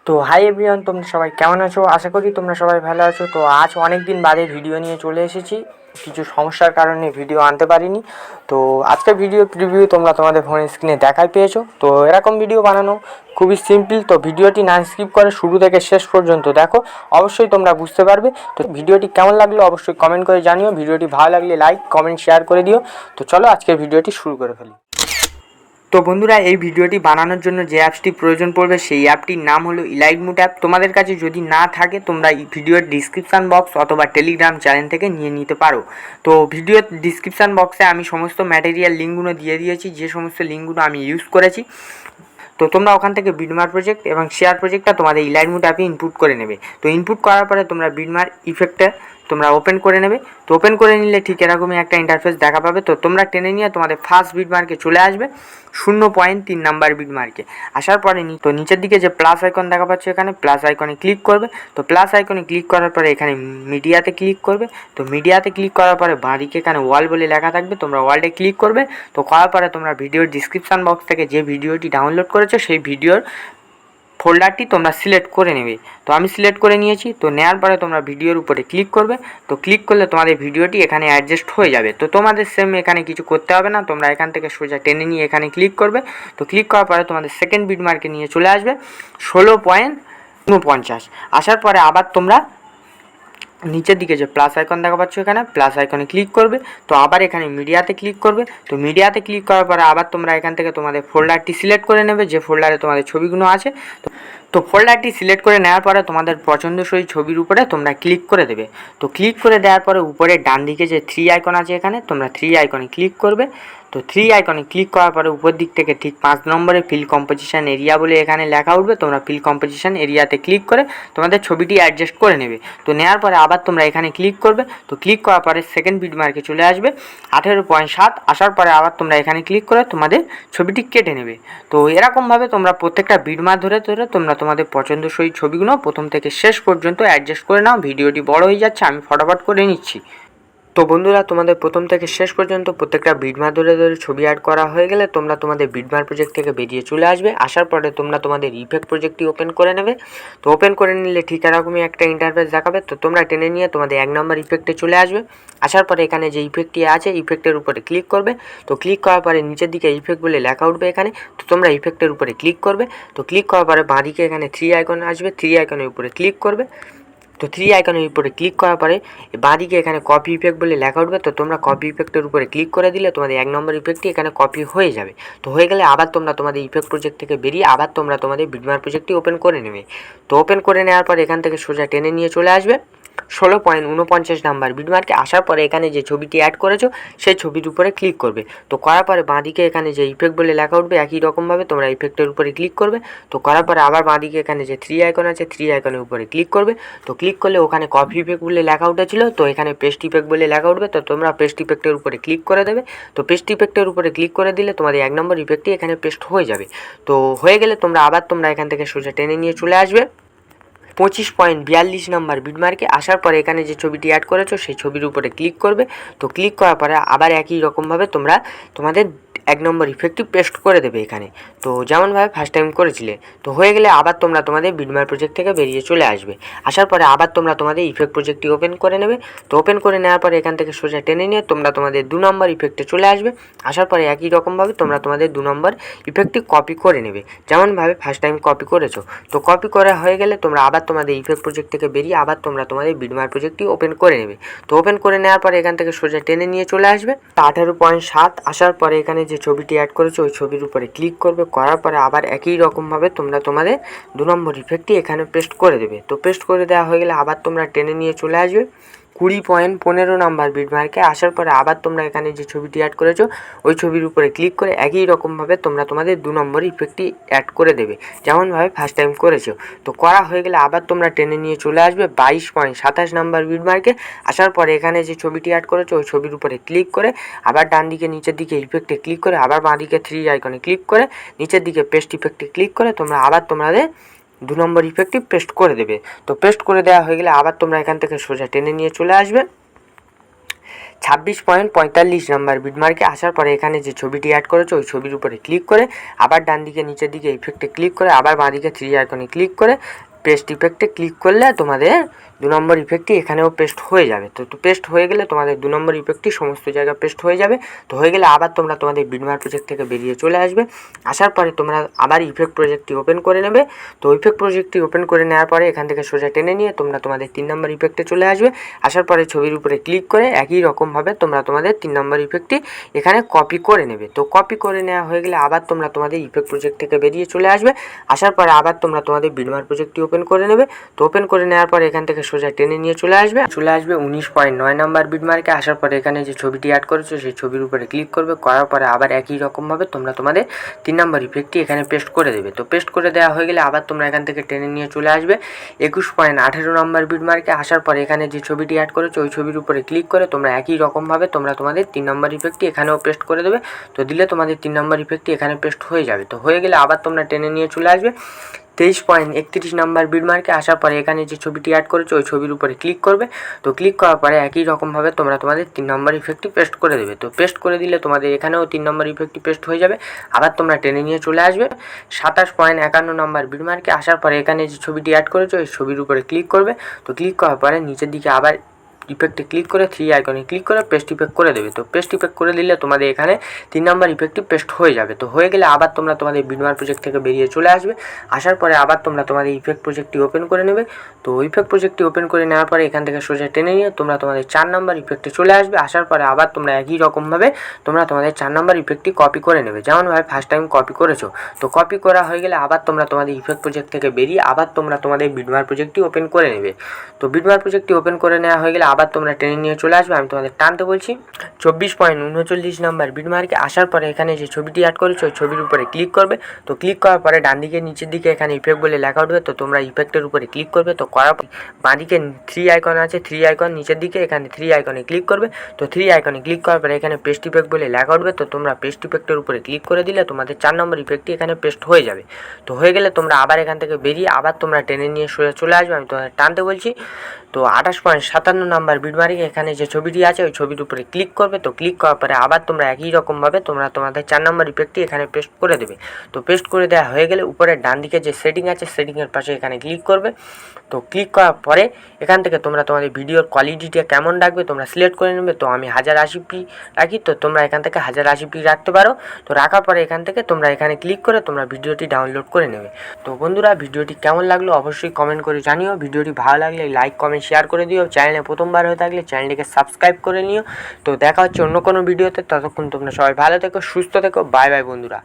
তো hi everyone, তোমরা সবাই কেমন আছো? আশা করি তোমরা সবাই ভালো আছো। তো আজ অনেক দিন বাদে ভিডিও নিয়ে চলে এসেছি। কিছু সমস্যার কারণে ভিডিও আনতে পারিনি। তো আজকের ভিডিও প্রিভিউ তোমরা তোমাদের ফোনের স্ক্রিনে দেখাই পেয়েছো। তো এরকম ভিডিও বানানো খুবই সিম্পল। তো ভিডিওটি না স্কিপ করে শুরু থেকে শেষ পর্যন্ত দেখো, অবশ্যই তোমরা বুঝতে পারবে। তো ভিডিওটি কেমন লাগলো অবশ্যই কমেন্ট করে জানিও। ভিডিওটি ভালো লাগলে লাইক কমেন্ট শেয়ার করে দিও। তো চলো আজকের ভিডিওটি শুরু করে ফেলি। তো বন্ধুরা, এই ভিডিওটি বানানোর জন্য যে অ্যাপসটি প্রয়োজন পড়বে সেই অ্যাপটির নাম হলো ইলাইটমুট অ্যাপ। তোমাদের কাছে যদি না থাকে তোমরা এই ভিডিওর ডিসক্রিপশান বক্স অথবা টেলিগ্রাম চ্যানেল থেকে নিয়ে নিতে পারো। তো ভিডিওর ডিসক্রিপশান বক্সে আমি সমস্ত ম্যাটেরিয়াল লিঙ্কগুলো দিয়ে দিয়েছি, যে সমস্ত লিঙ্কগুলো আমি ইউজ করেছি। তো তোমরা ওখান থেকে বিডমার প্রজেক্ট এবং শেয়ার প্রজেক্টটা তোমাদের ইলাইটমুট অ্যাপে ইনপুট করে নেবে। তো ইনপুট করার পরে তোমরা বিডমার ইফেক্টটা তোমরা ওপেন করে নেবে। তো ওপেন করে নিলে ঠিক এরকমই একটা ইন্টারফেস দেখা পাবে। তো তোমরা টেনে নিয়ে তোমাদের ফার্স্ট বিডমার্কে চলে আসবে 0.3 নাম্বার বিডমার্কে। আসার পরে তো নিচের দিকে যে প্লাস আইকন দেখা পাচ্ছ, এখানে প্লাস আইকনে ক্লিক করবে। তো প্লাস আইকনে ক্লিক করার পরে এখানে মিডিয়াতে ক্লিক করবে। তো মিডিয়াতে ক্লিক করার পরে বাঁদিকে এখানে ওয়াল বলে লেখা থাকবে, তোমরা ওয়ালটে ক্লিক করবে। তো করার পরে তোমরা ভিডিওর ডিসক্রিপশান বক্স থেকে যে ভিডিওটি ডাউনলোড করেছো সেই ভিডিওর ফোল্ডারটি তোমরা সিলেক্ট করে নেবে। তো আমি সিলেক্ট করে নিয়েছি। তো নেওয়ার পরে তোমরা ভিডিওর উপরে ক্লিক করবে। তো ক্লিক করলে তোমাদের ভিডিওটি এখানে অ্যাডজাস্ট হয়ে যাবে। তো তোমাদের সেম এখানে কিছু করতে হবে না, তোমরা এখান থেকে সোজা টেনে নিয়ে এখানে ক্লিক করবে। তো ক্লিক করার পরে তোমাদের সেকেন্ড বিডমার্কে নিয়ে চলে আসবে 16.49। আসার পরে আবার তোমরা নিচের দিকে যে প্লাস আইকন দেখা পাচ্ছ, এখানে প্লাস আইকনে ক্লিক করবে। তো আবার এখানে মিডিয়াতে ক্লিক করবে। তো মিডিয়াতে ক্লিক করার পরে আবার তোমরা এখান থেকে তোমাদের ফোল্ডারটি সিলেক্ট করে নেবে, যে ফোল্ডারে তোমাদের ছবিগুলো আছে। তো ফোল্ডারটি সিলেক্ট করে নেওয়ার পরে তোমাদের পছন্দসই ছবির উপরে তোমরা ক্লিক করে দেবে। তো ক্লিক করে দেওয়ার পরে উপরে ডান দিকে যে 3 আইকন আছে, এখানে তোমরা 3 আইকনে ক্লিক করবে। তো 3 আইকনে ক্লিক করার পরে উপর দিক থেকে ঠিক 5 নম্বরে ফিল কম্পোজিশন এরিয়া বলে এখানে লেখা উঠবে। তোমরা ফিল কম্পোজিশন এরিয়াতে ক্লিক করে তোমাদের ছবিটি অ্যাডজাস্ট করে নেবে। তো নেওয়ার পরে আবার তোমরা এখানে ক্লিক করবে। তো ক্লিক করার পরে সেকেন্ড বিডমার্কে চলে আসবে 18.7। আসার পরে আবার তোমরা এখানে ক্লিক করে তোমাদের ছবিটি কেটে নেবে। তো এরকমভাবে তোমরা প্রত্যেকটা বিডমার ধরে ধরে তোমরা তোমাদের পছন্দসই ছবিগুলো প্রথম থেকে শেষ পর্যন্ত অ্যাডজাস্ট করে নাও। ভিডিওটি বড় হয়ে যাচ্ছে, আমি ফটাফট করে নিচ্ছি। তো বন্ধুরা, তোমাদের প্রথম থেকে শেষ পর্যন্ত প্রত্যেকটা বিডমার ধরে ধরে ছবি অ্যাড করা হয়ে গেলে তোমরা তোমাদের বিডমার প্রজেক্ট থেকে বেরিয়ে চলে আসবে। আসার পরে তোমরা তোমাদের ইফেক্ট প্রজেক্টটি ওপেন করে নেবে। তো ওপেন করে নিলে ঠিক এরকমই একটা ইন্টারফেস দেখাবে। তো তোমরা টেনে নিয়ে তোমাদের 1 নম্বর ইফেক্টে চলে আসবে। আসার পরে এখানে যে ইফেক্টটি আছে ইফেক্টের উপরে ক্লিক করবে। তো ক্লিক করার পরে নিচের দিকে ইফেক্ট বলে লেখা উঠবে এখানে। তো তোমরা ইফেক্টের উপরে ক্লিক করবে। তো ক্লিক করার পরে বাঁদিকে এখানে 3 আইকন আসবে, 3 আইকনের উপরে ক্লিক করবে। তো 3 আইকনের উপরে ক্লিক করার পরে বাঁদিকে এখানে কপি ইফেক্ট বলে লেখা উঠবে। তো তোমরা কপি ইফেক্টের উপরে ক্লিক করে দিলে তোমাদের 1 নম্বর ইফেক্টটি এখানে কপি হয়ে যাবে। তো হয়ে গেলে আবার তোমরা তোমাদের ইফেক্ট প্রজেক্ট থেকে বেরিয়ে আবার তোমরা তোমাদের বিডমার প্রজেক্টটি ওপেন করে নেবে। তো ওপেন করে নেওয়ার পর এখান থেকে সোজা টেনে নিয়ে চলে আসবে 16.49 নাম্বার বিডমার্কে। আসার পরে এখানে যে ছবিটি অ্যাড করেছো সেই ছবির উপরে ক্লিক করবে। তো করার পরে বাঁদিকে এখানে যে ইফেক্ট বলে লেখা উঠবে একই রকমভাবে তোমরা ইফেক্টের উপরে ক্লিক করবে। তো করার পরে আবার বাঁদিকে এখানে যে 3 আইকন আছে 3 আইকনের উপরে ক্লিক করবে। তো ক্লিক করলে ওখানে কপি ইফেক্ট বলে লেখা উঠেছিল, তো এখানে পেস্ট ইফেক্ট বলে লেখা উঠবে। তো তোমরা পেস্ট ইফেক্টের উপরে ক্লিক করে দেবে। তো পেস্ট ইফেক্টের উপরে ক্লিক করে দিলে তোমাদের 1 নম্বর ইফেক্টটি এখানে পেস্ট হয়ে যাবে। তো হয়ে গেলে তোমরা এখান থেকে সোজা টেনে নিয়ে চলে আসবে 25.42 নাম্বার বিডমার্কে। আসার পরে এখানে যে ছবিটি অ্যাড করেছো সেই ছবির উপরে ক্লিক করবে। তো ক্লিক করার পরে আবার একই রকমভাবে তোমরা তোমাদের 1 নম্বর ইফেক্টটি পেস্ট করে দেবে এখানে, তো যেমনভাবে ফার্স্ট টাইম করেছিলে। তো হয়ে গেলে আবার তোমরা তোমাদের বিডমার প্রজেক্ট থেকে বেরিয়ে চলে আসবে। আসার পরে আবার তোমরা তোমাদের ইফেক্ট প্রজেক্টটি ওপেন করে নেবে। তো ওপেন করে নেওয়ার পরে এখান থেকে সোজা টেনে নিয়ে তোমরা তোমাদের 2 নম্বর ইফেক্টে চলে আসবে। আসার পরে একই রকমভাবে তোমরা তোমাদের 2 নম্বর ইফেক্টটি কপি করে নেবে, যেমনভাবে ফার্স্ট টাইম কপি করেছো। তো কপি করা হয়ে গেলে তোমরা আবার তোমাদের ইফেক্ট প্রজেক্ট থেকে বেরিয়ে আবার তোমরা তোমাদের বিডমার প্রজেক্টটি ওপেন করে নেবে। তো ওপেন করে নেওয়ার পরে এখান থেকে সোজা টেনে নিয়ে চলে আসবে 18.7। আসার পরে এখানে যে ছবিটি অ্যাড করেছো ওই ছবির উপরে ক্লিক করবে। করার পরে আবার একই রকমভাবে তোমরা তোমাদের 2 নম্বর ইফেক্টটি এখানে পেস্ট করে দেবে। তো পেস্ট করে দেওয়া হয়ে গেলে আবার তোমরা টেনে নিয়ে চলে আসবে 20.15 নাম্বার বিডমার্কে। আসার পরে আবার তোমরা এখানে যে ছবিটি অ্যাড করেছো ওই ছবির উপরে ক্লিক করে একই রকমভাবে তোমরা তোমাদের 2 নম্বর ইফেক্টটি অ্যাড করে দেবে, যেমনভাবে ফার্স্ট টাইম করেছো। তো করা হয়ে গেলে আবার তোমরা টেনে নিয়ে চলে আসবে 22.27 নাম্বার বিডমার্কে। আসার পরে এখানে যে ছবিটি অ্যাড করেছো ওই ছবির উপরে ক্লিক করে আবার ডান দিকে নিচের দিকে ইফেক্টে ক্লিক করে আবার বাঁ দিকে 3 আইকনে ক্লিক করে নিচের দিকে পেস্ট ইফেক্টে ক্লিক করে তোমরা আবার তোমাদের 2 নম্বর ইফেক্টটি পেস্ট করে দেবে। তো পেস্ট করে দেওয়া হয়ে গেলে আবার তোমরা এখান থেকে সোজা টেনে নিয়ে চলে আসবে 26.45 নাম্বার বিটমার্কে আসার পরে এখানে যে ছবিটি অ্যাড করেছো ওই ছবির উপরে ক্লিক করে আবার ডান দিকে নিচের দিকে ইফেক্টে ক্লিক করে আবার বাঁ দিকে 3 আইকনে ক্লিক করে পেস্ট ইফেক্টে ক্লিক করলে তোমাদের 2 নম্বর ইফেক্টটি এখানেও পেস্ট হয়ে যাবে। তো পেস্ট হয়ে গেলে তোমাদের 2 নম্বর ইফেক্টটি সমস্ত জায়গায় পেস্ট হয়ে যাবে। তো হয়ে গেলে আবার তোমরা তোমাদের বিটমার্ক প্রজেক্ট থেকে বেরিয়ে চলে আসবে। আসার পরে তোমরা আবার ইফেক্ট প্রজেক্টটি ওপেন করে নেবে। তো ইফেক্ট প্রজেক্টটি ওপেন করে নেওয়ার পরে এখান থেকে সোজা টেনে নিয়ে তোমরা তোমাদের 3 নম্বর ইফেক্টে চলে আসবে। আসার পরে ছবির উপরে ক্লিক করে একই রকমভাবে তোমরা তোমাদের 3 নম্বর ইফেক্টটি এখানে কপি করে নেবে। তো কপি করে নেওয়া হয়ে গেলে আবার তোমরা তোমাদের ইফেক্ট প্রজেক্ট থেকে বেরিয়ে চলে আসবে। আসার পরে আবার তোমরা তোমাদের বিটমার্ক প্রজেক্টটি ওপেন করে নেবে। তো ওপেন করে নেওয়ার পরে এখান থেকে সোজা টেনে নিয়ে চলে আসবে 19.9 নাম্বার বিটমার্কে। আসার পরে এখানে যে ছবিটি অ্যাড করেছো সেই ছবির উপরে ক্লিক করবে। করার পরে আবার একই রকমভাবে তোমরা তোমাদের 3 নম্বর ইফেক্টটি এখানে পেস্ট করে দেবে। তো পেস্ট করে দেওয়া হয়ে গেলে আবার তোমরা এখান থেকে টেনে নিয়ে চলে আসবে 21.18 নাম্বার বিটমার্কে। আসার পরে এখানে যে ছবিটি অ্যাড করেছো ওই ছবির উপরে ক্লিক করে তোমরা একই রকমভাবে তোমরা তোমাদের 3 নম্বর ইফেক্টটি এখানেও পেস্ট করে দেবে। তো দিলে তোমাদের 3 নম্বর ইফেক্টটি এখানে পেস্ট হয়ে যাবে। তো হয়ে গেলে আবার তোমরা টেনে নিয়ে চলে আসবে 23.31 নাম্বার বিটমার্কে। আসার পরে এখানে যে ছবিটি অ্যাড করেছো ওই ছবির উপরে ক্লিক করবে। তো ক্লিক করার পরে একই রকমভাবে তোমরা তোমাদের 3 নম্বর ইফেক্টটি পেস্ট করে দেবে। তো পেস্ট করে দিলে তোমাদের এখানেও 3 নম্বর ইফেক্টটি পেস্ট হয়ে যাবে। আবার তোমরা টেনে নিয়ে চলে আসবে 27.51 নাম্বার বিটমার্কে। আসার পরে এখানে যে ছবিটি অ্যাড করেছো ওই ছবির উপরে ক্লিক করবে। তো ক্লিক করার পরে নিচের দিকে আবার ইফেক্টে ক্লিক করে 3 আইকনে ক্লিক করে পেস্ট ইফেক্ট করে দেবে। তো পেস্ট ইফেক্ট করে দিলে তোমাদের এখানে 3 নম্বর ইফেক্টটি পেস্ট হয়ে যাবে। তো হয়ে গেলে আবার তোমরা তোমাদের বিটমার্ক প্রজেক্ট থেকে বেরিয়ে চলে আসবে। আসার পরে আবার তোমরা তোমাদের ইফেক্ট প্রজেক্টটি ওপেন করে নেবে। তো ইফেক্ট প্রজেক্টটি ওপেন করে নেওয়ার পরে এখান থেকে সোজা টেনে নিয়ে তোমরা তোমাদের 4 নম্বর ইফেক্টে চলে আসবে। আসার পরে আবার তোমরা একই রকমভাবে তোমরা তোমাদের 4 নম্বর ইফেক্টটি কপি করে নেবে, যেমনভাবে ফার্স্ট টাইম কপি করেছো। তো কপি করা হয়ে গেলে আবার তোমরা তোমাদের ইফেক্ট প্রজেক্ট থেকে বেরিয়ে আবার তোমরা তোমাদের বিটমার্ক প্রজেক্টটি ওপেন করে নেবে। তো বিটমার্ক প্রজেক্টটি ওপেন করে নেওয়া হয়ে গেলে আবার তোমরা টেনে নিয়ে চলে আসবে। আমি তোমাদের টানতে বলছি 24.39 নাম্বার বিটমার্কে। আসার পরে এখানে যে ছবিটি অ্যাড করেছো ওই ছবির উপরে ক্লিক করবে। তো ক্লিক করার পরে ডান দিকে নিচের দিকে এখানে ইফেক্ট বলে লেখা উঠবে। তো তোমরা ইফেক্টের উপরে ক্লিক করবে। তো করার বাঁ দিকে 3 আইকন আছে, 3 আইকন নিচের দিকে এখানে 3 আইকনে ক্লিক করবে। তো 3 আইকনে ক্লিক করার পরে এখানে পেস্ট ইফেক্ট বলে লেখা উঠবে। তো তোমরা পেস্ট ইফেক্টের উপরে ক্লিক করে দিলে তোমাদের 4 নম্বর ইফেক্টটি এখানে পেস্ট হয়ে যাবে। তো হয়ে গেলে তোমরা আবার এখান থেকে বেরিয়ে আবার তোমরা টেনে নিয়ে চলে আসবে। আমি তোমাদের টানতে বলছি। তো 28.57 নাম্বার বিটমার্কে এখানে যে ছবিটি আছে ওই ছবির উপরে ক্লিক করবে। তো ক্লিক করার পরে আবার তোমরা একই রকমভাবে তোমরা তোমাদের 4 নম্বর ইফেক্টটি এখানে পেস্ট করে দেবে। তো পেস্ট করে দেওয়া হয়ে গেলে উপরে ডান দিকে যে সেটিং আছে সেটিংয়ের পাশে এখানে ক্লিক করবে। তো ক্লিক করার পরে এখান থেকে তোমরা তোমাদের ভিডিওর কোয়ালিটিটা কেমন রাখবে তোমরা সিলেক্ট করে নেবে। তো আমি 1080p রাখি, তো তোমরা এখান থেকে 1080p রাখতে পারো। তো রাখার পরে এখান থেকে তোমরা এখানে ক্লিক করে তোমরা ভিডিওটি ডাউনলোড করে নেবে। তো বন্ধুরা, ভিডিওটি কেমন লাগলো অবশ্যই কমেন্ট করে জানিও। ভিডিওটি ভালো লাগলে লাইক কমেন্ট শেয়ার করে দিও। চ্যানেলে প্রথমবার হয়ে থাকলে চ্যানেলটিকে সাবস্ক্রাইব করে নিও। তো দেখা হচ্ছে অন্য কোনো ভিডিওতে। ততক্ষণ তোমরা সবাই ভালো থেকো, সুস্থ থেকো। বাই বাই বন্ধুরা।